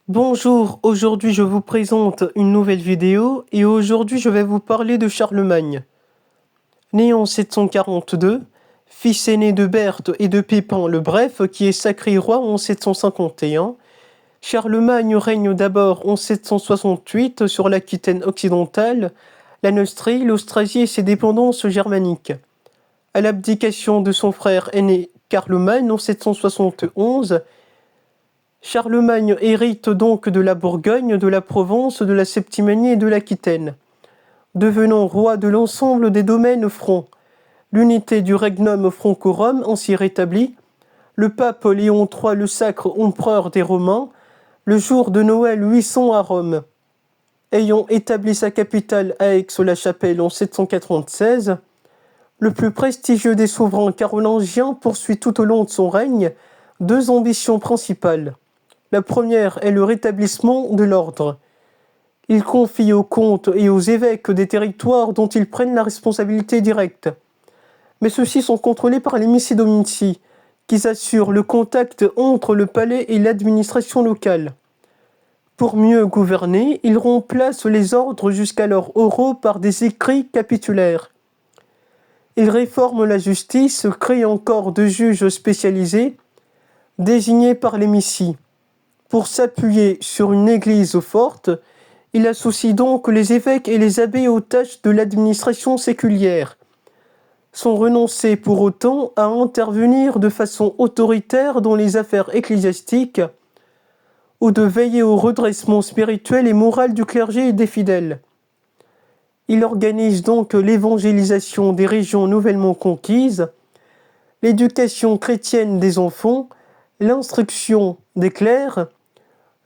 Bonjour, aujourd'hui je vous présente une nouvelle vidéo et aujourd'hui je vais vous parler de Charlemagne. Né en 742, fils aîné de Berthe et de Pépin le Bref qui est sacré roi en 751, Charlemagne règne d'abord en 768 sur l'Aquitaine occidentale, la Neustrie, l'Austrasie et ses dépendances germaniques. À l'abdication de son frère aîné Carloman en 771, Charlemagne hérite donc de la Bourgogne, de la Provence, de la Septimanie et de l'Aquitaine, devenant roi de l'ensemble des domaines francs. L'unité du regnum francorum ainsi rétablie, le pape Léon III le sacre empereur des Romains, le jour de Noël 800 à Rome. Ayant établi sa capitale à Aix-la-Chapelle en 796, le plus prestigieux des souverains carolingiens poursuit tout au long de son règne deux ambitions principales. La première est le rétablissement de l'ordre. Il confie aux comtes et aux évêques des territoires dont ils prennent la responsabilité directe. Mais ceux-ci sont contrôlés par les missi dominici, qui assurent le contact entre le palais et l'administration locale. Pour mieux gouverner, ils remplacent les ordres jusqu'alors oraux par des écrits capitulaires. Ils réforment la justice, créent encore de juges spécialisés, désignés par les missi. Pour s'appuyer sur une église forte, il associe donc les évêques et les abbés aux tâches de l'administration séculière, sans renoncer pour autant à intervenir de façon autoritaire dans les affaires ecclésiastiques ou de veiller au redressement spirituel et moral du clergé et des fidèles. Il organise donc l'évangélisation des régions nouvellement conquises, l'éducation chrétienne des enfants, l'instruction des clercs.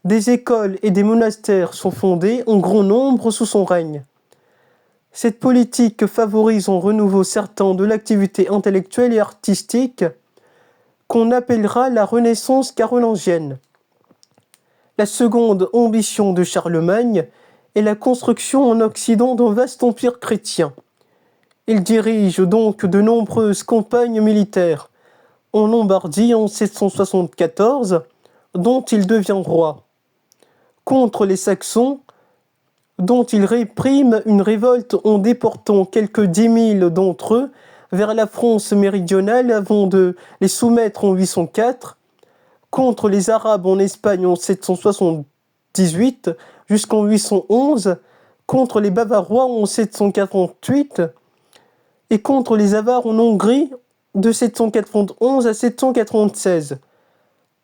Des écoles et des monastères sont fondés en grand nombre sous son règne. Cette politique favorise un renouveau certain de l'activité intellectuelle et artistique qu'on appellera la Renaissance carolingienne. La seconde ambition de Charlemagne est la construction en Occident d'un vaste empire chrétien. Il dirige donc de nombreuses campagnes militaires, en Lombardie en 774, dont il devient roi. Contre les Saxons, dont il réprime une révolte en déportant quelques 10 000 d'entre eux vers la France méridionale avant de les soumettre en 804, contre les Arabes en Espagne en 778 jusqu'en 811, contre les Bavarois en 748 et contre les Avars en Hongrie de 791 à 796.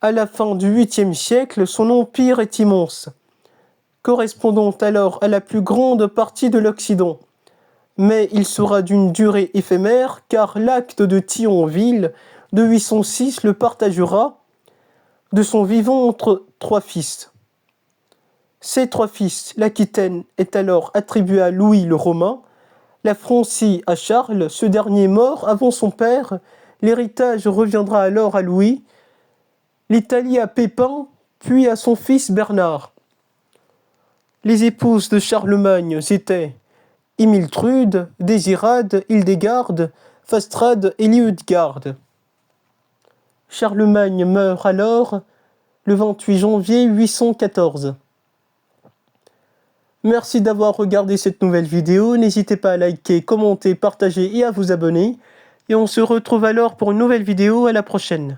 À la fin du 8e siècle, son empire est immense, correspondant alors à la plus grande partie de l'Occident. Mais il sera d'une durée éphémère, car l'acte de Thionville de 806 le partagera de son vivant entre trois fils. Ces trois fils, l'Aquitaine est alors attribuée à Louis le Romain, la Francie à Charles, ce dernier mort avant son père, l'héritage reviendra alors à Louis, l'Italie à Pépin, puis à son fils Bernard. Les épouses de Charlemagne étaient Imiltrude, Désirade, Hildegarde, Fastrade et Liutgarde. Charlemagne meurt alors le 28 janvier 814. Merci d'avoir regardé cette nouvelle vidéo, n'hésitez pas à liker, commenter, partager et à vous abonner. Et on se retrouve alors pour une nouvelle vidéo, à la prochaine.